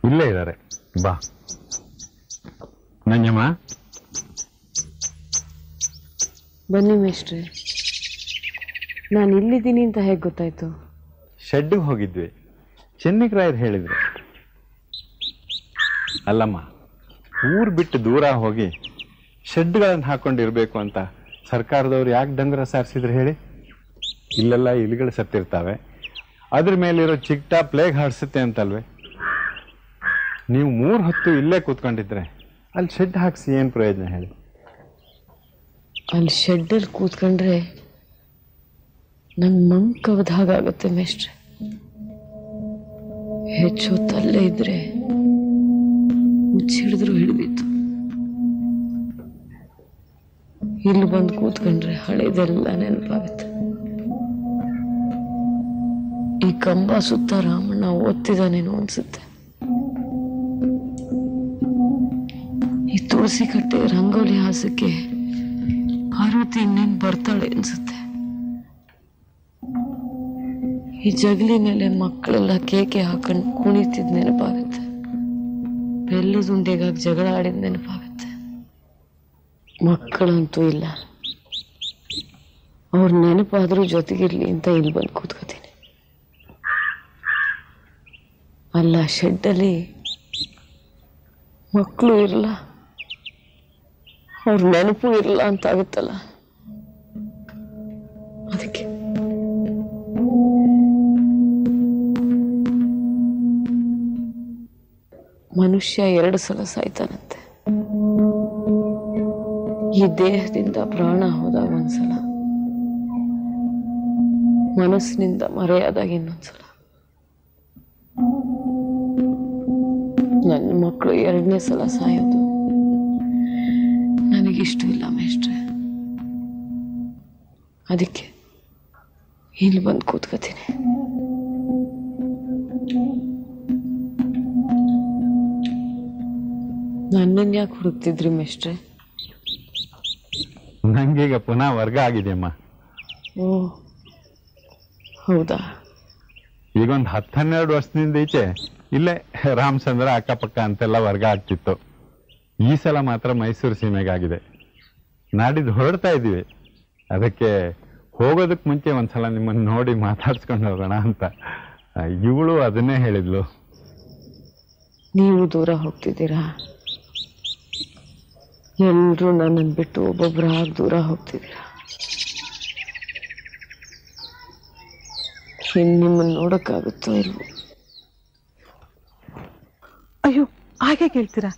ಇಲ್ಲೇ ಇದ್ದಾರೆ, ಬಾ. ನಂಜಮ್ಮ, ಬನ್ನಿ ಮೇಷ್ಟ್ರೆ. ನಾನು ಇಲ್ಲಿದ್ದೀನಿ ಅಂತ ಹೇಗೆ ಗೊತ್ತಾಯ್ತು? ಶೆಡ್ಡಿಗೆ ಹೋಗಿದ್ವಿ, ಚೆನ್ನಿಗರಾಯರು ಹೇಳಿದ್ರು. ಅಲ್ಲಮ್ಮ, ಊರು ಬಿಟ್ಟು ದೂರ ಹೋಗಿ ಶೆಡ್ಗಳನ್ನು ಹಾಕೊಂಡಿರ್ಬೇಕು ಅಂತ ಸರ್ಕಾರದವ್ರು ಯಾಕೆ ಡಂಗರ ಸಾರಿಸಿದ್ರು ಹೇಳಿ? ಇಲ್ಲೆಲ್ಲ ಇಲಿಗಳು ಸತ್ತಿರ್ತಾವೆ, ಅದ್ರ ಮೇಲಿರೋ ಚಿಕ್ಟ ಪ್ಲೇಗ್ ಹಾರಿಸುತ್ತೆ ಅಂತಲ್ವೇ? ನೀವು 3 ಹೊತ್ತು ಇಲ್ಲೇ ಕೂತ್ಕೊಂಡಿದ್ರೆ ಅಲ್ಲಿ ಶೆಡ್ ಹಾಕ್ಸಿ ಏನು ಪ್ರಯೋಜನ ಹೇಳಿ? ಅಲ್ಲಿ ಶೆಡ್ಡಲ್ಲಿ ಕೂತ್ಕೊಂಡ್ರೆ ನಂಗೆ ಮಂಕ್ ಕವದ ಹಾಗಾಗತ್ತೆ ಮೇಷ್ಟ್ರೆ. ಹೆಚ್ಚು ಹೊತ್ತಲ್ಲೇ ಇದ್ರೆ ಮುಚ್ಚಿಡಿದ್ರು ಹಿಡಿದಿತ್ತು. ಇಲ್ಲಿ ಬಂದು ಕೂತ್ಕೊಂಡ್ರೆ ಹಳೆದೆಲ್ಲ ನೆನಪಾಗುತ್ತೆ. ಈ ಕಂಬ ಸುತ್ತ ರಾಮಣ್ಣ ಓದ್ತಿದ್ದಾನೇನೋ ಅನ್ಸುತ್ತೆ. ಈ ತುಳಸಿ ಕಟ್ಟೆ ರಂಗೋಲಿ ಹಾಸಕ್ಕೆ ಪಾರ್ವತಿ ಇನ್ನೇನು ಬರ್ತಾಳೆ ಅನ್ಸುತ್ತೆ. ಈ ಜಗಲಿ ಮೇಲೆ ಮಕ್ಕಳೆಲ್ಲ ಕೇಕೆ ಹಾಕೊಂಡು ಕುಣಿತಿದ್ ನೆನಪಾಗುತ್ತೆ. ಬೆಲ್ಲದ ಉಂಡೆಗಾಗಿ ಜಗಳ ಆಡಿದ ನೆನಪಾಗುತ್ತೆ. ಮಕ್ಕಳಂತೂ ಇಲ್ಲ, ಅವ್ರ ನೆನಪಾದ್ರೂ ಜೊತೆಗಿರ್ಲಿ ಅಂತ ಇಲ್ಲಿ ಬಂದು ಕೂತ್ಕೋತೀನಿ. ಅಲ್ಲ, ಶೆಡ್ಡಲ್ಲಿ ಮಕ್ಕಳು ಇರಲ್ಲ, ಅವ್ರ ನೆನಪು ಇರಲ್ಲ ಅಂತ ಆಗುತ್ತಲ್ಲ, ಅದಕ್ಕೆ ಮನುಷ್ಯ 2 ಸಲ ಸಾಯ್ತಾನಂತೆ. ಈ ದೇಹದಿಂದ ಪ್ರಾಣ ಹೋದಾಗ ಒಂದ್ಸಲ, ಮನಸ್ಸಿನಿಂದ ಮರೆಯಾದಾಗ ಇನ್ನೊಂದ್ಸಲ. ನನ್ನ ಮಕ್ಕಳು 2ನೇ ಸಲ ಸಾಯೋದು ನನಗಿಷ್ಟ ಇಲ್ಲ ಮೇಷ್ಟ್ರೆ. ಅದಕ್ಕೆ ಇಲ್ಲಿ ಬಂದು ಕೂತ್ಕೋತೀನಿ. ನನ್ನನ್ನು ಯಾಕೆ ಹುಡುಕ್ತಿದ್ರಿ ಮೇಷ್ಟ್ರೆ? ನಂಗೀಗ ಪುನಃ ವರ್ಗ ಆಗಿದೆಯಮ್ಮ. ಓ ಹೌದಾ? ಈಗೊಂದು 10-12 ವರ್ಷದಿಂದ ಈಚೆ ಇಲ್ಲೇ ರಾಮಚಂದ್ರ ಅಕ್ಕಪಕ್ಕ ಅಂತೆಲ್ಲ ವರ್ಗ ಆಗ್ತಿತ್ತು. ಈ ಸಲ ಮಾತ್ರ ಮೈಸೂರು ಸೀಮೆಗಾಗಿದೆ. ನಾಡಿದ್ದು ಹೊರಡ್ತಾ ಇದ್ದೀವಿ. ಅದಕ್ಕೆ ಹೋಗೋದಕ್ಕೆ ಮುಂಚೆ ಒಂದ್ಸಲ ನಿಮ್ಮನ್ನು ನೋಡಿ ಮಾತಾಡ್ಸ್ಕೊಂಡು ಹೋಗೋಣ ಅಂತ. ಇವಳು ಅದನ್ನೇ ಹೇಳಿದ್ಲು. ನೀವು ದೂರ ಹೋಗ್ತಿದ್ದೀರಾ? ಎಲ್ಲರೂ ನನ್ನನ್ನು ಬಿಟ್ಟು ಒಬ್ಬೊಬ್ಬರಾಗಿ ದೂರ ಹೋಗ್ತಿದ್ದೀರಾ. ನಿಮ್ಮನ್ನು ನೋಡೋಕ್ಕಾಗುತ್ತೋ ಇಲ್ವೋ? ಅಯ್ಯೋ, ಹಾಗೆ ಕೇಳ್ತೀರಾ?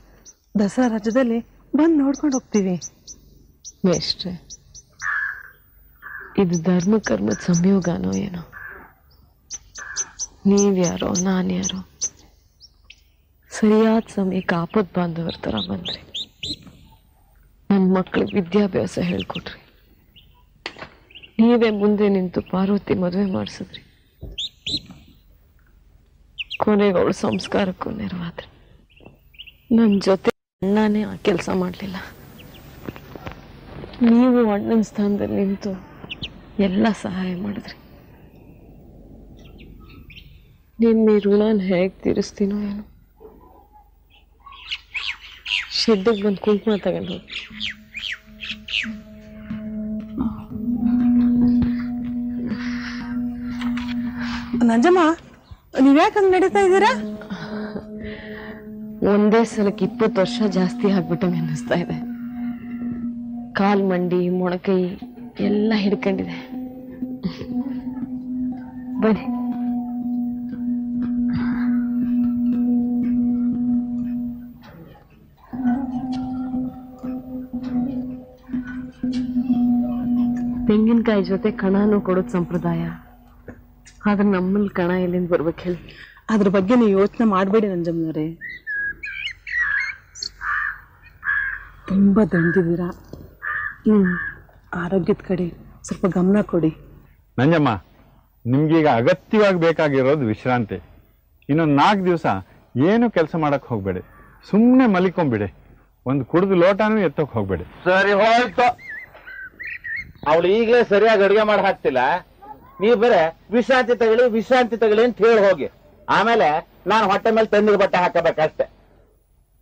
ದಸರಾ ರಾಜ್ಯದಲ್ಲಿ ಬಂದು ನೋಡ್ಕೊಂಡು ಹೋಗ್ತೀವಿ. ಮೇಷ್ಟ್ರೆ, ಇದು ಧರ್ಮ ಕರ್ಮದ ಸಂಯೋಗನೋ ಏನೋ? ನೀವ್ಯಾರೋ ನಾನ್ಯಾರೋ ಸರಿಯಾದ ಸಮಯಕ್ಕೆ ಆಪತ್ ಬಾಂಧವರ ಥರ ಬಂದ್ರಿ. ನನ್ನ ಮಕ್ಕಳಿಗೆ ವಿದ್ಯಾಭ್ಯಾಸ ಹೇಳ್ಕೊಟ್ರಿ. ನೀವೇ ಮುಂದೆ ನಿಂತು ಪಾರ್ವತಿ ಮದುವೆ ಮಾಡಿಸಿದ್ರಿ. ಕೊನೆಗೆ ಅವಳು ಸಂಸ್ಕಾರಕ್ಕೂ ನೆರವಾದ್ರಿ. ನನ್ನ ಜೊತೆ ಅಣ್ಣನೇ ಆ ಕೆಲಸ ಮಾಡಲಿಲ್ಲ. ನೀವು ಅಣ್ಣನ ಸ್ಥಾನದಲ್ಲಿ ನಿಂತು ಎಲ್ಲ ಸಹಾಯ ಮಾಡಿದ್ರಿ. ನಿಮ್ಮ ಋಣನ ಹೇಗೆ ತೀರಿಸ್ತೀನೋ ಏನೋ. ಶೆಡ್ಡಿಗೆ ಬಂದು ಕುಂಕುಮ ತಗೊಂಡು ಹೋಗಿ. ನಂಜಮ್ಮ, ನೀವ್ಯಾಕೆ ಹಂಗೆ ನಡೀತಾ ಇದ್ದೀರಾ? ಒಂದೇ ಸಲಕ್ಕೆ 20 ವರ್ಷ ಜಾಸ್ತಿ ಆಗ್ಬಿಟ್ಟಂಗೆ ಅನ್ನಿಸ್ತಾ ಇದೆ. ಕಾಲ್ ಮಂಡಿ ಮೊಣಕೈ ಎಲ್ಲ ಹಿಡ್ಕೊಂಡಿದೆ. ಬನ್ನಿ. ತೆಂಗಿನಕಾಯಿ ಜೊತೆ ಕಣನೂ ಕೊಡೋದು ಸಂಪ್ರದಾಯ. ಆದ್ರೆ ನಮ್ಮಲ್ಲಿ ಕಣ ಎಲ್ಲಿಂದ ಬರ್ಬೇಕು ಹೇಳಿ? ಅದ್ರ ಬಗ್ಗೆ ನೀವು ಯೋಚನೆ ಮಾಡಬೇಡಿ ನಂಜಮ್ಮನವ್ರೆ. ತುಂಬಾ ದಂಡಿದ್ದೀರಾ. ಆರೋಗ್ಯದ ಕಡೆ ಸ್ವಲ್ಪ ಗಮನ ಕೊಡಿ. ನಂಜಮ್ಮ, ನಿಮ್ಗೀಗ ಅಗತ್ಯವಾಗಿ ಬೇಕಾಗಿರೋದು ವಿಶ್ರಾಂತಿ. ಇನ್ನೊಂದು 4 ದಿವಸ ಏನು ಕೆಲಸ ಮಾಡಕ್ ಹೋಗ್ಬೇಡಿ. ಸುಮ್ಮನೆ ಮಲಿಕೊಂಬಿಡಿ. ಒಂದು ಕುಡಿದು ಲೋಟನೂ ಎತ್ತೋಕ್ ಹೋಗ್ಬೇಡಿ. ಸರಿ ಹೋಯ್ತು. ಅವಳು ಈಗಲೇ ಸರಿಯಾಗಿ ಅಡುಗೆ ಮಾಡಿ ಹಾಕ್ತಿಲ್ಲ. ನೀವು ಬೇರೆ ವಿಶ್ರಾಂತಿ ತಗೊಳ್ಳಿ ಅಂತ ಹೇಳಿ ಹೋಗಿ. ಆಮೇಲೆ ನಾನು ಹೊಟ್ಟೆ ಮೇಲೆ ತಣ್ಣೀರು ಬಟ್ಟೆ ಹಾಕಬೇಕಷ್ಟೆ.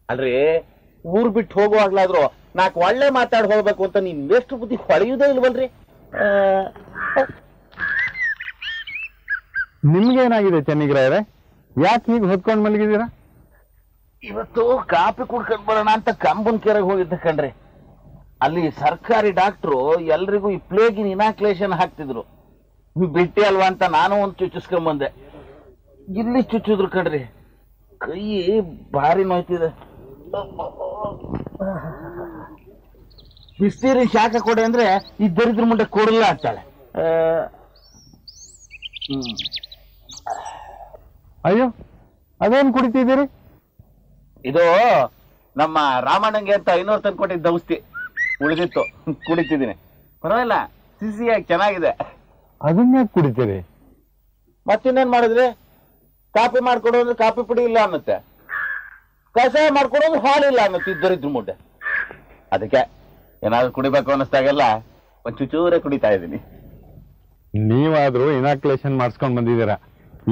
ಅಲ್ರಿ, ಊರ್ ಬಿಟ್ಟು ಹೋಗುವಾಗ್ಲಾದ್ರು 4 ಒಳ್ಳೆ ಮಾತಾಡಿ ಹೋಗ್ಬೇಕು ಅಂತ ನಿಮ್ ಎಷ್ಟು ಬುದ್ಧಿ ಹೊಳೆಯುವುದೇ ಇಲ್ವಲ್ರಿ? ನಿಮ್ಗೇನಾಗಿದೆ ಚೆನ್ನಿಗ್ರಾಯರೇ? ಯಾಕೆ ಹೀಗೆ ಹೊತ್ಕೊಂಡ್ ಮಲಗಿದ್ದೀರಾ? ಇವತ್ತು ಕಾಪಿ ಕುಡ್ಕೊಂಡ್ ಬರೋಣ ಅಂತ ಕಂಬನ್ ಕೆರೆಗೆ ಹೋಗಿದ್ದೆ ಕಣ್ರಿ. ಅಲ್ಲಿ ಸರ್ಕಾರಿ ಡಾಕ್ಟ್ರು ಎಲ್ರಿಗೂ ಈ ಪ್ಲೇಗಿನ ಇನಾಕ್ಲೇಷನ್ ಹಾಕ್ತಿದ್ರು. ಬಿಟ್ಟಿ ಅಲ್ವಾ ಅಂತ ನಾನು ಒಂದು ಚುಚ್ಚಿಸ್ಕೊಂಬಂದೆ. ಇಲ್ಲಿ ಚುಚ್ಚಿದ್ರು ಕಣ್ರಿ. ಕೈ ಭಾರಿ ನೋಯ್ತಿದೆ. ಬಿಸ್ತೀರಿ ಶಾಖ ಕೊಡಿ ಅಂದ್ರೆ ಇದ್ದರಿದ್ರ ಮುಂದೆ ಕೊಡಲ್ಲ ಅಂತಾಳೆ. ಅಯ್ಯೋ, ಅದೇನ್ ಕುಡಿತಿದ್ದೀರಿ? ಇದು ನಮ್ಮ ರಾಮಣ್ಣಂಗೆ ಅಂತ 500 ತಂದು ಕೊಟ್ಟಿದ್ದ ಔಷಧಿ ಉಳಿದಿತ್ತು, ಕುಡಿತಿದ್ದೀನಿ. ಪರವಾಗಿಲ್ಲ, ಸಿಸಿಯಾಗಿ ಚೆನ್ನಾಗಿದೆ. ಅದನ್ನೇ ಕುಡಿತೀರಿ? ಮತ್ತಿನ್ನೇನ್ ಮಾಡಿದ್ರಿ? ಕಾಫಿ ಮಾಡ್ಕೊಡು ಅಂದ್ರೆ ಕಾಫಿ ಪುಡಿ ಇಲ್ಲ ಅನ್ನತ್ತೆ, ಕಷಾಯ ಮಾಡ್ಕೊಡೋದು ಹಾಲಿಲ್ಲ ಅನ್ನತ್ತೆ ಇದ್ದರಿದ್ರು ಮುಡ್ಡೆ. ಅದಕ್ಕೆ ಏನಾದ್ರು ಕುಡಿಬೇಕು ಅನ್ನಿಸ್ದಾಗೆಲ್ಲ ಒಂದ್ ಚೂರೇ ಕುಡಿತಾ ಇದ್ದೀನಿ. ನೀವಾದ್ರೂ ಇನಾಕ್ಯುಲೇಷನ್ ಮಾಡಿಸ್ಕೊಂಡ್ ಬಂದಿದ್ದೀರಾ.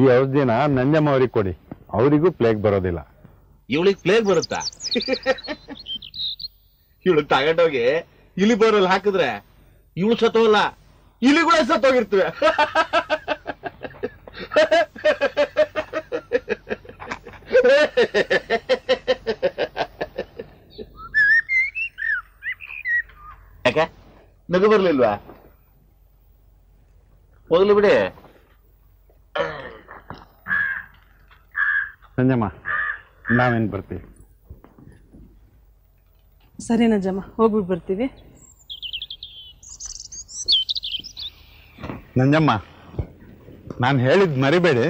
ಈ ಔಷಧಿನ ನಂಜಮ್ಮ ಅವ್ರಿಗೆ ಕೊಡಿ, ಅವರಿಗೂ ಪ್ಲೇಗ್ ಬರೋದಿಲ್ಲ. ಇವಳಿಗೆ ಪ್ಲೇಗ್ ಬರುತ್ತಾ? ಇವಳು ತಗೊಂಡೋಗಿ ಇಲಿ ಬೋರಲ್ಲಿ ಹಾಕಿದ್ರೆ ಇವಳು ಸತ್ತೋಲ್ಲ, ಇಲಿಗಳ ಸತ್ತೋಗಿರ್ತವೆ. ಯಾಕೆ ನಗು ಬರ್ಲಿಲ್ವಾ? ಹೋಗ್ಲಿ ಬಿಡಿ. ನಂಜಮ್ಮ, ನಾವೇನ್ ಬರ್ತೀವಿ. ಸರಿ ನಂಜಮ್ಮ, ಹೋಗ್ಬಿಟ್ಟು ಬರ್ತೀವಿ. ನಂಜಮ್ಮ, ನಾನು ಹೇಳಿದ್ ಮರಿಬೇಡಿ.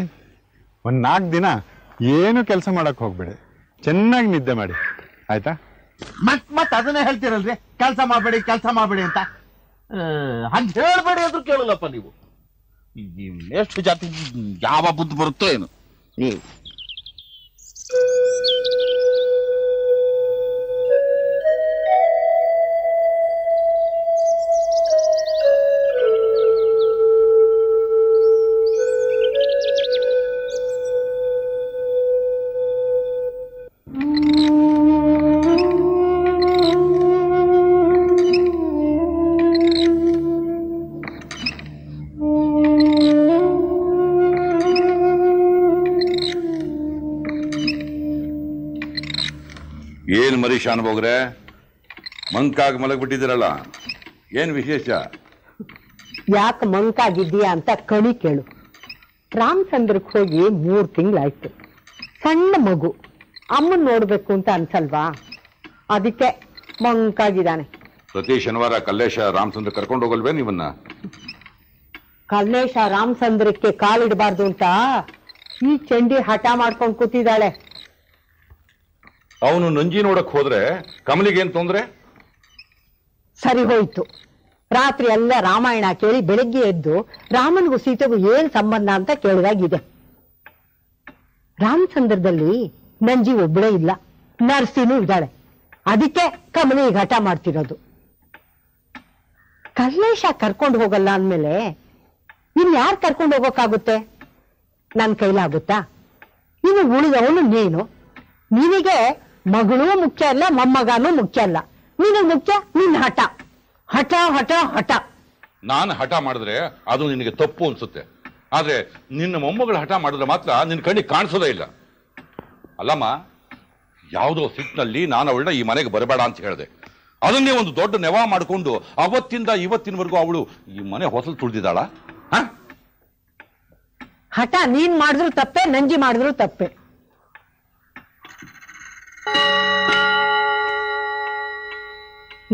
ಒಂದು 4 ದಿನ ಏನು ಕೆಲಸ ಮಾಡಕ್ ಹೋಗ್ಬೇಡಿ, ಚೆನ್ನಾಗಿ ನಿದ್ದೆ ಮಾಡಿ, ಆಯ್ತಾ? ಮತ್ ಅದನ್ನೇ ಹೇಳ್ತೀರಲ್ರಿ, ಕೆಲಸ ಮಾಡಬೇಡಿ ಅಂತ. ಹಂಗ ಹೇಳ್ಬೇಡಿ ಆದ್ರೂ ಕೇಳಲ್ಲಪ್ಪ ನೀವು. ಎಷ್ಟು ಜಾತಿ ಯಾವ ಬುದ್ಧಿ ಬರುತ್ತೋ ಏನು ನೀವು. ಏನ್ ಮರಿ ಶಾನ್ಭೋಗ್ರೆ, ಮಂಕಾಗಿ ಮಲಗ್ಬಿಟ್ಟಿದ್ದೀರಲ್ಲ, ಏನ್ ವಿಶೇಷ? ಯಾಕೆ ಮಂಕಾಗಿದ್ದೀಯಾ ಅಂತ ಕಣಿ ಕೇಳು. ರಾಮಚಂದ್ರಕ್ಕೆ ಹೋಗಿ 3 ತಿಂಗಳಾಯ್ತು. ಸಣ್ಣ ಮಗು, ಅಮ್ಮನ್ ನೋಡ್ಬೇಕು ಅಂತ ಅನ್ಸಲ್ವಾ? ಅದಕ್ಕೆ ಮಂಕಾಗಿದ್ದಾನೆ. ಪ್ರತಿ ಶನಿವಾರ ಕಲ್ಲೇಶ ರಾಮಚಂದ್ರ ಕರ್ಕೊಂಡು ಹೋಗಲ್ವೇ ನೀವನ್ನ? ಕಲ್ಲೇಶ ರಾಮಚಂದ್ರಕ್ಕೆ ಕಾಲಿಡಬಾರ್ದು ಅಂತ ಈ ಚಂಡಿ ಹಠ ಮಾಡ್ಕೊಂಡು ಕೂತಿದ್ದಾಳೆ. ಅವನು ನಂಜಿ ನೋಡಕ್ ಹೋದ್ರೆ ಕಮಲಿಗೇನ್ ತೊಂದ್ರೆ? ಸರಿ ಹೋಯ್ತು. ರಾತ್ರಿ ಎಲ್ಲ ರಾಮಾಯಣ ಕೇಳಿ ಬೆಳಗ್ಗೆ ಎದ್ದು ರಾಮನಿಗೂ ಸೀತೆಗೂ ಏನ್ ಸಂಬಂಧ ಅಂತ ಕೇಳಿದಾಗಿದೆ. ರಾಮಚಂದ್ರದಲ್ಲಿ ನಂಜಿ ಒಬ್ಬಳೇ ಇಲ್ಲ, ನರ್ಸಿನೂ ಇದ್ದಾಳೆ. ಅದಕ್ಕೆ ಕಮಲಿ ಈಗ ಹಠ ಮಾಡ್ತಿರೋದು. ಕಲ್ಲೇಶ ಕರ್ಕೊಂಡು ಹೋಗಲ್ಲ ಅಂದ್ಮೇಲೆ ಇನ್ ಯಾರು ಕರ್ಕೊಂಡು ಹೋಗೋಕ್ಕಾಗುತ್ತೆ? ನನ್ ಕೈಲಾಗುತ್ತಾ? ಇನ್ನು ಉಳಿದವನು ನೀನು. ನಿನಗೆ ಮಗಳು ಮುಖ್ಯ ಅಲ್ಲ, ಮೊಮ್ಮಗನೂ ಮುಖ್ಯ ಅಲ್ಲ. ನಿನಗೆ ಮುಖ್ಯ ನಿನ್ನ ಹಠ ಹಠ ಹಠ ಹಠ. ನಾನು ಹಠ ಮಾಡಿದ್ರೆ ಅದು ನಿನಗೆ ತಪ್ಪು ಅನ್ಸುತ್ತೆ, ಆದ್ರೆ ನಿನ್ನ ಮೊಮ್ಮಗಳು ಹಠ ಮಾಡಿದ್ರೆ ಮಾತ್ರ ನಿನ್ನ ಕಣ್ಣಿಗೆ ಕಾಣಿಸೋದೇ ಇಲ್ಲ. ಅಲ್ಲಮ್ಮ, ಯಾವುದೋ ಸಿಟ್ಟಿನಲ್ಲಿ ನಾನು ಅವಳನ್ನ ಈ ಮನೆಗೆ ಬರಬೇಡ ಅಂತ ಹೇಳಿದೆ. ಅದನ್ನೇ ಒಂದು ದೊಡ್ಡ ನೆವ ಮಾಡಿಕೊಂಡು ಅವತ್ತಿಂದ ಇವತ್ತಿನವರೆಗೂ ಅವಳು ಈ ಮನೆ ಹೊಸಲು ತುಳಿದಿದ್ದಾಳ. ಹಠ ನೀನ್ ಮಾಡಿದ್ರು ತಪ್ಪೆ, ನಂಜಿ ಮಾಡಿದ್ರು ತಪ್ಪೆ.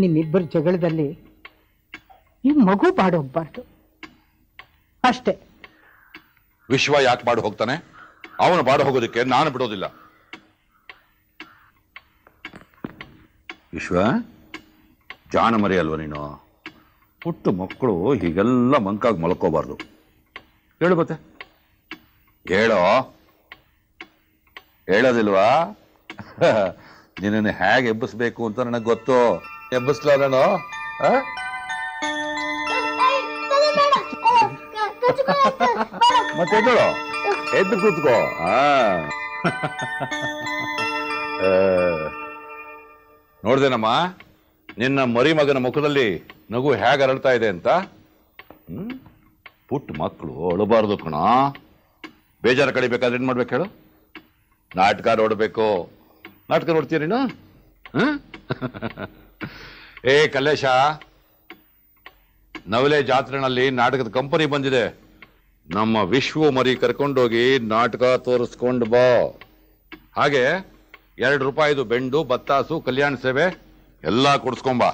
ನಿಮ್ಮಿಬ್ಬರ ಜಗಳದಲ್ಲಿ ಈ ಮಗು ಬಾಡೋಗ್ಬಾರ್ದು ಅಷ್ಟೇ. ವಿಶ್ವ ಯಾಕೆ ಬಾಡು ಹೋಗ್ತಾನೆ? ಅವನು ಬಾಡು ಹೋಗೋದಕ್ಕೆ ನಾನು ಬಿಡೋದಿಲ್ಲ. ವಿಶ್ವ ಜಾಣ ಮರಿ ಅಲ್ವ ನೀನು? ಪುಟ್ಟ ಮಕ್ಕಳು ಹೀಗೆಲ್ಲ ಮಂಕಾಗಿ ಮಲ್ಕೋಬಾರ್ದು. ಹೇಳು ಮತ್ತೆ, ಹೇಳೋ. ಹೇಳೋದಿಲ್ವಾ? ನಿನ್ನನ್ನು ಹೇಗೆ ಎಬ್ಬಿಸ್ಬೇಕು ಅಂತ ನನಗೆ ಗೊತ್ತು. ಎಬ್ಬಿಸ್ಲಾ ನಾನು? ಮತ್ತೆ ಎದ್ದಳು, ಎದ್ದು ಕೂತ್ಕೋ. ನೋಡ್ದೇನಮ್ಮ, ನಿನ್ನ ಮರಿ ಮಗನ ಮುಖದಲ್ಲಿ ನಗು ಹೇಗೆ ಅರಳ್ತಾ ಇದೆ ಅಂತ. ಪುಟ್ಟ ಮಕ್ಕಳು ಅಳಬಾರ್ದು ಕಣ. ಬೇಜಾರ ಕಡಿಬೇಕಾದ್ರೆ ಏನ್ ಮಾಡ್ಬೇಕು ಹೇಳು? ನಾಟಕ ನೋಡ್ಬೇಕು. ನಾಟಕ ನೋಡ್ತೀಯ ನೀನು? ಏ ಕಲ್ಲೇಶ, ನವಲೆ ಜಾತ್ರೆನಲ್ಲಿ ನಾಟಕದ ಕಂಪನಿ ಬಂದಿದೆ. ನಮ್ಮ ವಿಶ್ವ ಮರಿ ಕರ್ಕೊಂಡೋಗಿ ನಾಟಕ ತೋರಿಸ್ಕೊಂಡು ಬಾ. ಹಾಗೆ 2 ರೂಪಾಯಿದು ಬೆಂಡು, ಬತ್ತಾಸು, ಕಲ್ಯಾಣ ಸೇವೆ ಎಲ್ಲ ಕೊಡಿಸ್ಕೊಂಬ.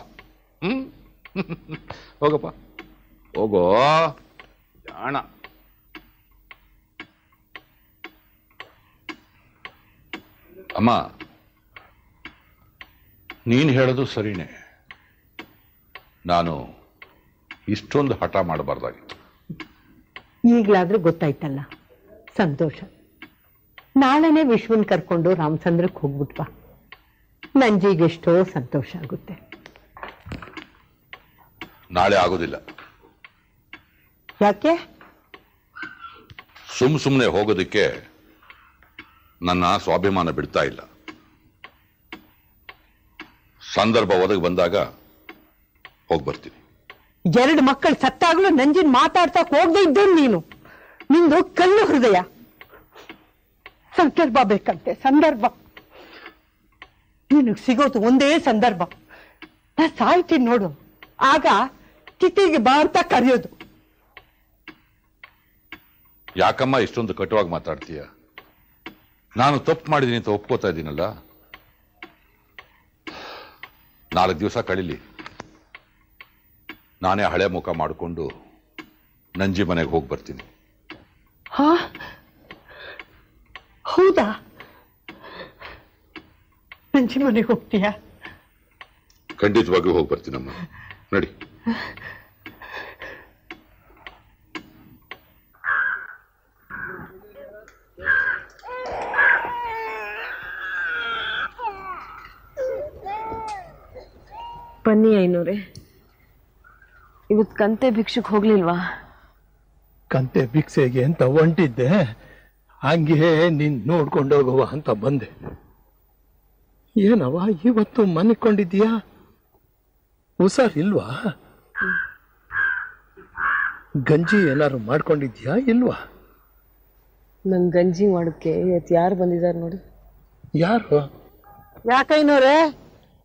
ಹೋಗಪ್ಪ, ಹೋಗೋ ಜಾಣ. ಅಮ್ಮ, ನೀನು ಹೇಳೋದು ಸರಿನೇ. ನಾನು ಇಷ್ಟೊಂದು ಹಠ ಮಾಡಬಾರ್ದಾಗಿತ್ತು. ಈಗ್ಲಾದ್ರೂ ಗೊತ್ತಾಯ್ತಲ್ಲ, ಸಂತೋಷ. ನಾಳೆನೆ ವಿಶ್ವನ್ ಕರ್ಕೊಂಡು ರಾಮಚಂದ್ರಕ್ಕೆ ಹೋಗ್ಬಿಟ್ವಾ. ನಂಜಿಗೆಷ್ಟೋ ಸಂತೋಷ ಆಗುತ್ತೆ. ನಾಳೆ ಆಗೋದಿಲ್ಲ. ಯಾಕೆ? ಸುಮ್ಮನೆ ಹೋಗೋದಕ್ಕೆ ನನ್ನ ಸ್ವಾಭಿಮಾನ ಬಿಡ್ತಾ ಇಲ್ಲ. ಸಂದರ್ಭ ಒದಗಿ ಬಂದಾಗ ಹೋಗ್ಬರ್ತೀನಿ. 2 ಮಕ್ಕಳು ಸತ್ತಾಗ್ಲೂ ನಂಜಿನ್ ಮಾತಾಡ್ಸಕ್ ಹೋಗದೆ ಇದ್ದೇನು ನೀನು? ನಿಂದು ಕಲ್ಲು ಹೃದಯ. ಸಂದರ್ಭ ಬೇಕಂತೆ, ಸಂದರ್ಭ. ನಿನಗ್ ಸಿಗೋದು ಒಂದೇ ಸಂದರ್ಭ. ನಾ ಸಾಯ್ತೀನಿ ನೋಡು, ಆಗ ಚಿತಿಗೆ ಬಾ ಅಂತ ಕರೆಯೋದು. ಯಾಕಮ್ಮ ಇಷ್ಟೊಂದು ಕಟುವಾಗಿ ಮಾತಾಡ್ತೀಯ? ನಾನು ತಪ್ಪು ಮಾಡಿದ್ದೀನಿ ಅಂತ ಒಪ್ಕೋತಾ ಇದ್ದೀನಲ್ಲ. 4 ದಿವಸ ಕಳೀಲಿ, ನಾನೇ ಹಳೆ ಮುಖ ಮಾಡಿಕೊಂಡು ನಂಜಿ ಮನೆಗೆ ಹೋಗಿ ಬರ್ತೀನಿ. ಹೌದಾ? ನಂಜಿ ಮನೆಗೆ ಹೋಗ್ತೀಯಾ? ಖಂಡಿತವಾಗಿಯೂ ಹೋಗಿ ಬರ್ತೀನಮ್ಮ. ನಡಿ. ಬನ್ನಿ ಐನೂರೇ, ಇವತ್ತು ಕಂತೆ ಭಿಕ್ಷಕ್ಕೆ ಹೋಗ್ಲಿಲ್ವಾ? ಕಂತೆ ಭಿಕ್ಷೆಗೆ ಅಂತ ಹೊಂಟಿದ್ದೆ, ಹಂಗೆ ನೀನ್ ನೋಡ್ಕೊಂಡೋಗುವ ಅಂತ ಬಂದೆ. ಏನವ ಇವತ್ತು ಮನಿಕೊಂಡಿದ್ಯಾ? ಹುಷಾರಿಲ್ವಾ? ಗಂಜಿ ಏನಾರು ಮಾಡ್ಕೊಂಡಿದ್ಯಾ ಇಲ್ವಾ? ನನ್ ಗಂಜಿ ಮಾಡೋಕ್ಕೆ ಇವತ್ತು ಯಾರು ಬಂದಿದ್ದಾರೆ ನೋಡಿ. ಯಾರು? ಯಾಕೈನೋರೆ,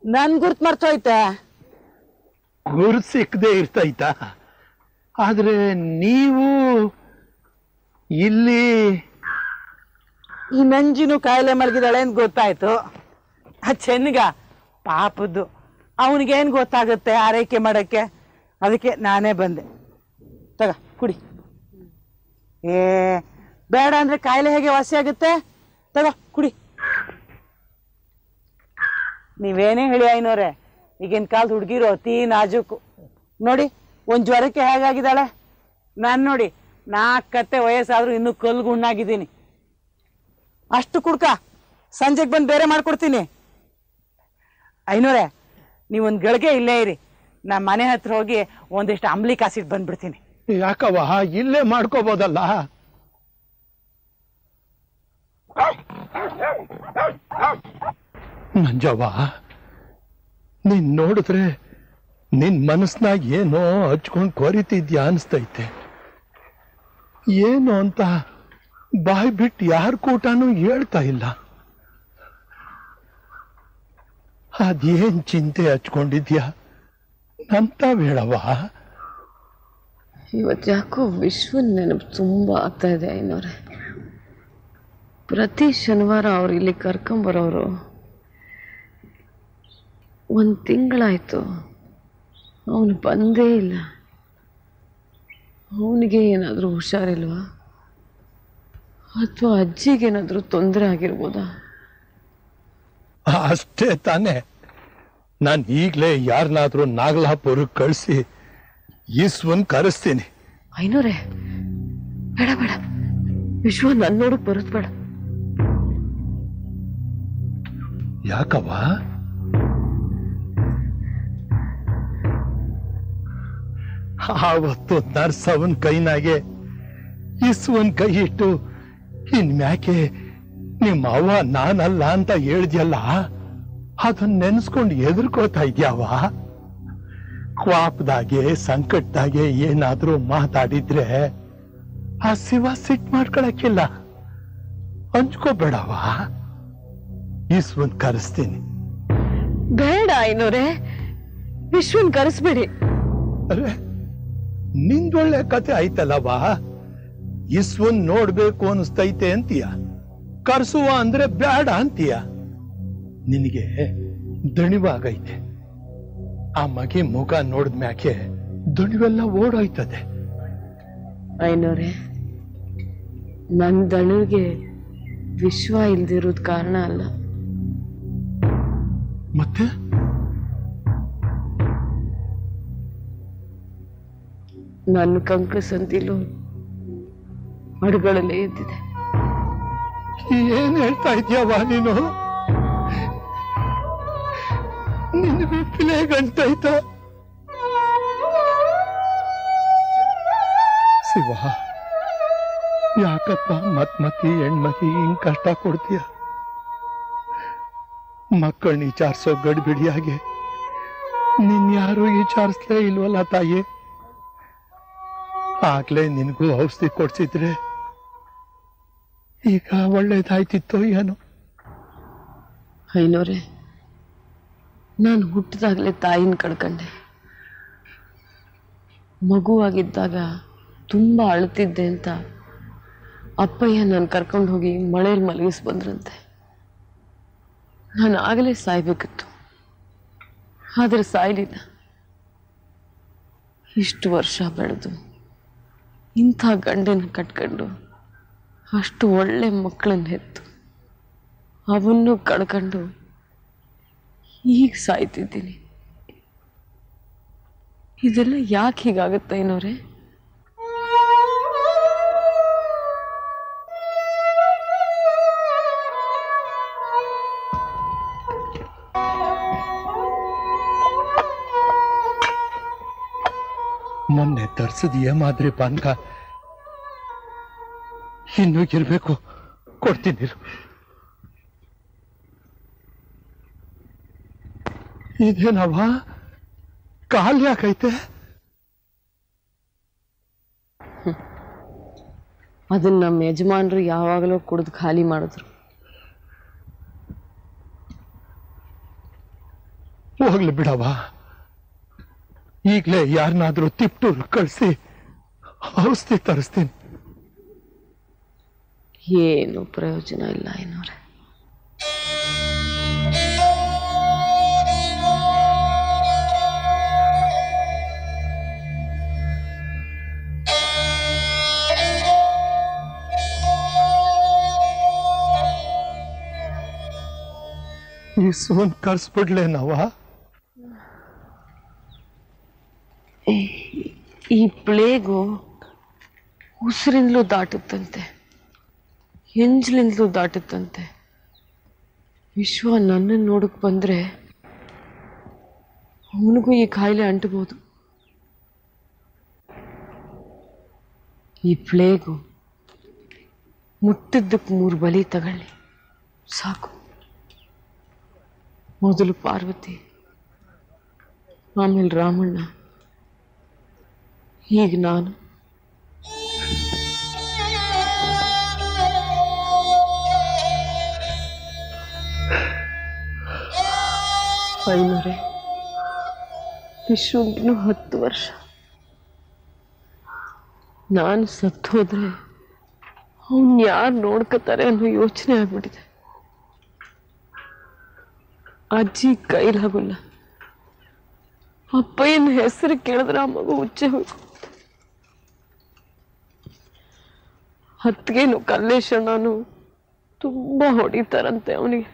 ನನ್ ಗುರ್ತ್ ಮರ್ತೋಯ್ತೆ. ಗುರು ಸಿಕ್ಕದೆ ಇರ್ತೈತಾ? ಆದ್ರೆ ನೀವು ಇಲ್ಲಿ ಈ ನಂಜಿನೂ ಕಾಯಿಲೆ ಮಲಗಿದಾಳೆ ಅಂತ ಗೊತ್ತಾಯ್ತು. ಚೆನ್ನಗ ಪಾಪದ್ದು, ಅವನಿಗೇನು ಗೊತ್ತಾಗುತ್ತೆ ಆರೈಕೆ ಮಾಡಕ್ಕೆ. ಅದಕ್ಕೆ ನಾನೇ ಬಂದೆ. ತಗ ಕುಡಿ. ಏ ಬೇಡ ಅಂದ್ರೆ ಕಾಯಿಲೆ ಹೇಗೆ ವಾಸಿ ಆಗುತ್ತೆ? ತಗ ಕುಡಿ. ನೀವೇನೇ ಹೇಳಿ ಐನೋರೆ, ಈಗಿನ ಕಾಲದ ಹುಡುಗಿರು ಅತಿ ನಾಜೂಕು. ನೋಡಿ ಒಂದ್ ಜ್ವರಕ್ಕೆ ಹೇಗಾಗಿದ್ದಾಳೆ. ನಾನು ನೋಡಿ 4 ಕತ್ತೆ ವಯಸ್ಸಾದ್ರೂ ಇನ್ನೂ ಕಲ್ಗುಣ್ಣಾಗಿದ್ದೀನಿ. ಅಷ್ಟು ಕುಡ್ಕ, ಸಂಜೆಗೆ ಬಂದು ಬೇರೆ ಮಾಡ್ಕೊಡ್ತೀನಿ. ಐನೋರೆ ನೀವೊಂದು ಗಳಿಗೆ ಇಲ್ಲೇ ಇರಿ, ನಾ ಮನೆ ಹತ್ರ ಹೋಗಿ ಒಂದಿಷ್ಟು ಅಂಬ್ಲಿ ಕಾಸಿಟ್ಟು ಬಂದ್ಬಿಡ್ತೀನಿ. ಯಾಕವ್ವ ಇಲ್ಲೇ ಮಾಡ್ಕೋಬೋದಲ್ಲ? ಮಂಜವ್ವ, ನೀನ್ ನೋಡಿದ್ರೆ ನಿನ್ ಮನಸ್ನಾಗ ಏನೋ ಹಚ್ಕೊಂಡು ಕೊರಿತಿದ್ಯಾ ಅನಿಸ್ತೈತೆ. ಏನು ಅಂತ ಬಾಯ್ ಬಿಟ್ಟು ಯಾರ ಕೂಟನೂ ಹೇಳ್ತಾ ಇಲ್ಲ. ಅದೇನ್ ಚಿಂತೆ ಹಚ್ಕೊಂಡಿದ್ಯಾ ಅಂತ ಹೇಳವ್ವ. ಇವತ್ತು ಯಾಕೋ ವಿಶ್ವನ್ ನೆನಪು ತುಂಬ ಆಗ್ತಾ ಇದೆ ಐನೋರೆ. ಪ್ರತಿ ಶನಿವಾರ ಅವ್ರು ಇಲ್ಲಿ ಕರ್ಕೊಂಬರೋರು. 1 ತಿಂಗಳಾಯ್ತು ಅವನು ಬಂದೇ ಇಲ್ಲ. ಅವನಿಗೆ ಏನಾದರೂ ಹುಷಾರಿಲ್ವಾ ಅಥವಾ ಅಜ್ಜಿಗೇನಾದರೂ ತೊಂದರೆ ಆಗಿರ್ಬೋದಾ? ಅಷ್ಟೇ ತಾನೆ. ನಾನು ಈಗಲೇ ಯಾರನ್ನಾದ್ರೂ ನಾಗಲಾಪುರಕ್ಕೆ ಕಳಿಸಿ ಈಸ್ವನ್ ಕರೆಸ್ತೀನಿ. ಐನೋರೆ ಬೇಡ ಬೇಡ, ವಿಶ್ವ ನನ್ನ ನೋಡಕ್ ಬರೋದು ಬೇಡ. ಯಾಕವ್ವ? ಆವತ್ತು ನರ್ಸ್ ಅವನ್ ಕೈನಾಗೆ ಈಸ್ವನ್ ಕೈ ಇಟ್ಟು ಇನ್ಮ್ಯಾಕೆ ನಿಮ್ಮ ಅವ್ವ ನಾನಲ್ಲ ಅಂತ ಹೇಳ್ದ್ಯಲ್ಲ, ಅದನ್ನ ನೆನ್ಸ್ಕೊಂಡು ಎದುರ್ಕೋತಾ ಇದ್ಯಾವ? ಕ್ವಾಪದಾಗೆ ಸಂಕಟದಾಗೆ ಏನಾದ್ರೂ ಮಾತಾಡಿದ್ರೆ ಆ ಶಿವ ಸಿಟ್ ಮಾಡ್ಕೊಳಕ್ಕಿಲ್ಲ. ಹಂಚ್ಕೋಬೇಡವ. ಈಸ್ವನ್ ಕರೆಸ್ತೀನಿ. ಬೇಡ ಐನೋರೆ, ವಿಶ್ವನ್ ಕರೆಸ್ಬೇಡಿ. ಅರೆ ನಿಂದೊಳ್ಳೆ ಕತೆ ಆಯ್ತಲ್ಲವಾ? ಈಸ್ವನ್ ನೋಡ್ಬೇಕು ಅನಿಸ್ತೈತೆ ಅಂತೀಯ, ಕರ್ಸುವ ಅಂದ್ರೆ ಬೇಡ ಅಂತೀಯ. ನಿನಗೆ ದಣಿವಾಗೈತೆ. ಆ ಮಗೆ ಮುಖ ನೋಡಿದ್ಮ್ಯಾಕೆ ದಣಿವೆಲ್ಲ ಓಡೋಯ್ತದೆ. ಐನೋರೆ, ನನ್ನ ದಣಿವಿಗೆ ವಿಶ್ವ ಇಲ್ದಿರೋದ್ ಕಾರಣ ಅಲ್ಲ. ಮತ್ತೆ ನನ್ನ ಕಂಕಳ ಸಂತಿಲು ಅಡುಗಳಲ್ಲೇ ಎದ್ದಿದೆ. ಏನ್ ಹೇಳ್ತಾ ಇದ್ಯಾವ ನೀನು? ನಿನಗೂ ಪಿಲೆ ಗಂಟಾಯ್ತ? ಶಿವ, ಯಾಕಪ್ಪ ಮತ್ಮತಿ ಹೆಣ್ಮತಿ ಹಿಂಗ್ ಕಷ್ಟ ಕೊಡ್ತೀಯ? ಮಕ್ಕಳನ್ನ ವಿಚಾರಿಸೋ ಗಡ್ಬಿಡಿಯಾಗೆ ನಿನ್ ಯಾರು ವಿಚಾರಿಸ್ಲೇ ಇಲ್ವಲ್ಲ ತಾಯಿ? ಆಗ್ಲೇ ನಿನಗೂ ಔಷಧಿ ಕೊಡ್ಸಿದ್ರೆ ಈಗ ಒಳ್ಳೇದಾಯ್ತಿತ್ತೋ ಏನೋ. ಐನೋರೆ, ನಾನು ಹುಟ್ಟಿದಾಗಲೇ ತಾಯಿನ ಕಳ್ಕೊಂಡೆ. ಮಗುವಾಗಿದ್ದಾಗ ತುಂಬ ಅಳ್ತಿದ್ದೆ ಅಂತ ಅಪ್ಪಯ್ಯ ನಾನು ಕರ್ಕೊಂಡು ಹೋಗಿ ಮಳೇಲಿ ಮಲಗಿಸ್ ಬಂದ್ರಂತೆ. ನಾನು ಆಗಲೇ ಸಾಯ್ಬೇಕಿತ್ತು, ಆದರೆ ಸಾಯ್ಲಿಲ್ಲ. ಇಷ್ಟು ವರ್ಷ ಬೆಳೆದು ಇಂಥ ಗಂಡನ ಕಟ್ಕೊಂಡು ಅಷ್ಟು ಒಳ್ಳೆ ಮಕ್ಕಳನ್ನ ಹೆತ್ತು ಅವನ್ನು ಕಳ್ಕೊಂಡು ಈಗ ಸಾಯ್ತಿದ್ದೀನಿ. ಇದೆಲ್ಲ ಯಾಕೆ ಹೀಗಾಗುತ್ತೆ ಏನೋರೆ? ಮೊನ್ನೆ ತರ್ಸದಿಯ ಮಾದ್ರಿ ಪಾನ್ಕ ಇನ್ನೂ ಇರ್ಬೇಕು, ಕೊಡ್ತೀನಿ. ಇದೇನವ ಖಾಲಿ ಯಾಕೈತೆ? ಅದನ್ನ ನಮ್ಮ ಯಜಮಾನರು ಯಾವಾಗಲೂ ಕುಡಿದು ಖಾಲಿ ಮಾಡಿದ್ರು. ಹೋಗ್ಲಿ ಬಿಡವ. ಈಗಲೇ ಯಾರನ್ನಾದ್ರೂ ತಿಪ್ಟೂರು ಕಳಿಸಿ ಔಷಧಿ ತರಿಸ್ತೀನಿ. ಏನು ಪ್ರಯೋಜನ ಇಲ್ಲ ಏನೋರೆ. ಈ ಸೋನ್ ಕರ್ಸ್ಬಿಡ್ಲೇನವ? ಈ ಪ್ಲೇಗು ಉಸಿರಿಂದಲೂ ದಾಟುತ್ತಂತೆ, ಎಂಜಲಿಂದಲೂ ದಾಟುತ್ತಂತೆ. ವಿಶ್ವ ನನ್ನನ್ನು ನೋಡಕ್ ಬಂದ್ರೆ ಅವನಿಗೂ ಈ ಕಾಯಿಲೆ ಅಂಟಬಹುದು. ಈ ಪ್ಲೇಗು ಮುಟ್ಟಿದ್ದಕ್ಕೆ 3 ಬಲಿ ತಗೊಳ್ಳಿ ಸಾಕು. ಮೊದಲು ಪಾರ್ವತಿ, ಆಮೇಲೆ ರಾಮಣ್ಣ, ಈಗ ನಾನು. ಐನೂರೇ, ವಿಶ್ವಗಿನ್ನೂ 10 ವರ್ಷ. ನಾನು ಸತ್ತು ಹೋದ್ರೆ ಅವನ್ ಯಾರು ನೋಡ್ಕೋತಾರೆ ಅನ್ನೋ ಯೋಚನೆ ಆಗ್ಬಿಟ್ಟಿದೆ. ಅಜ್ಜಿ ಕೈಲಾಗಲ್ಲ. ಅಪ್ಪಯ್ಯನ ಹೆಸರು ಕೇಳಿದ್ರೆ ಆ ಮಗು ಹುಚ್ಚೆ ಹೋಯ್ತು. ಹತ್ಗೇನು ಕಲ್ಲೇಶಣ್ಣನು ತುಂಬಾ ಹೊಡಿತಾರಂತೆ ಅವನಿಗೆ.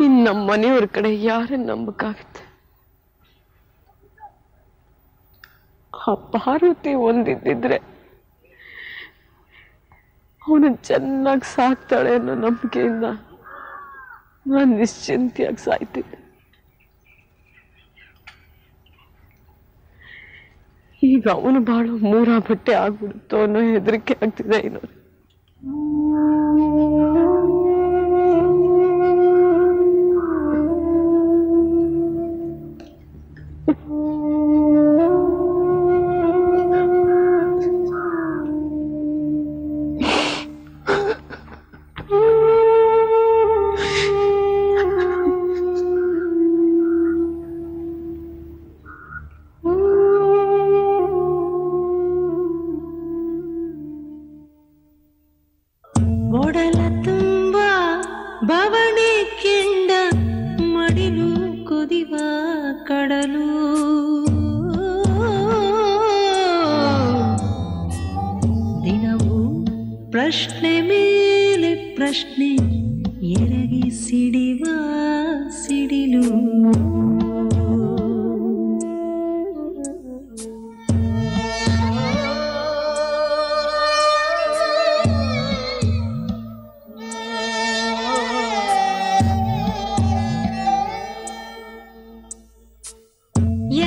ಇನ್ನು ನಮ್ಮ ಮನೆಯವ್ರ ಕಡೆ ಯಾರನ್ನ ನಂಬಕ್ಕಾಗತ್ತೆ? ಆ ಪಾರ್ವತಿ ಒಂದಿದ್ದಿದ್ರೆ ಅವನು ಚೆನ್ನಾಗಿ ಸಾಕ್ತಾಳೆ ಅನ್ನೋ ನಂಬಿಕೆಯಿಂದ ನಾನು ನಿಶ್ಚಿಂತೆಯಾಗಿ ಸಾಯ್ತಿದ್ದೆ. ಈಗ ಅವನು ಬಾಳು 3 ಬಟ್ಟೆ ಆಗ್ಬಿಡುತ್ತೋ ಅನ್ನೋ ಹೆದರಿಕೆ ಆಗ್ತಿದೆ. ಇನ್ನೊಂದು ಪ್ರಶ್ನೆ ಮೇಲೆ ಪ್ರಶ್ನೆ ಎರಗಿ ಸಿಡಿವ ಸಿಡಿಲು.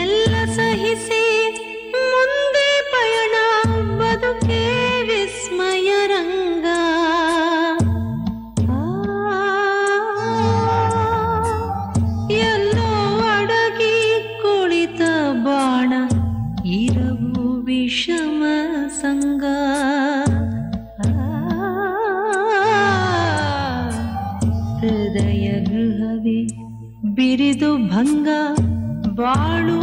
ಎಲ್ಲ ಸಹಿಸಿ ಮುಂದೆ ಪಯಣ, ಬದುಕೆ ವಿಸ್ಮಯ ರಂಗ. ಎಲ್ಲೋ ಅಡಗಿ ಕುಳಿತ ಬಾಣ, ಇರವು ವಿಷಮ ಸಂಗ. ಹೃದಯ ಗೃಹವೇ ಬಿರಿದು ಭಂಗ, ಬಾಳು